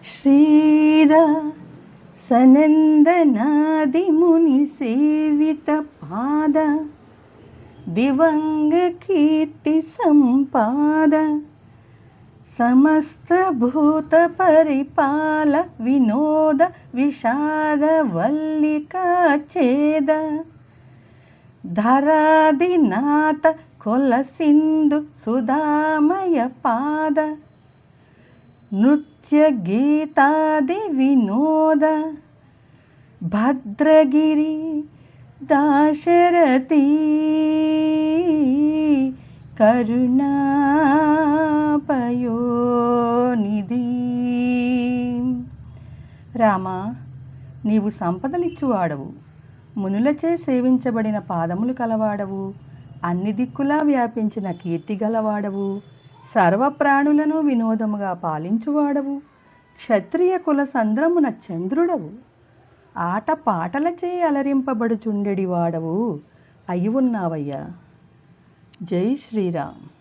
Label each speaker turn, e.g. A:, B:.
A: శ్రీద సనందనాదిముని సేవిత పాద దివంగ కీర్తి సంపాద సమస్త భూత పరిపాల వినోద విషాద వల్లికా ఛేద ధరాదినాథ కొల సింధు సుధామయ పాద నృత్య గీతాది వినోద భద్రగిరి దాశరథి కరుణాపయోనిధి. రామా, నీవు సంపదలిచ్చువాడవు, మునులచే సేవించబడిన పాదములు కలవాడవు, అన్ని దిక్కులా వ్యాపించిన కీర్తి గలవాడవు, సర్వప్రాణులను వినోదముగా పాలించువాడవు, క్షత్రియ కుల సంద్రమున చంద్రుడవు, ఆట పాటలచే అలరింపబడుచుండెడివాడవు అయి ఉన్నావయ్యా. జై శ్రీరామ్.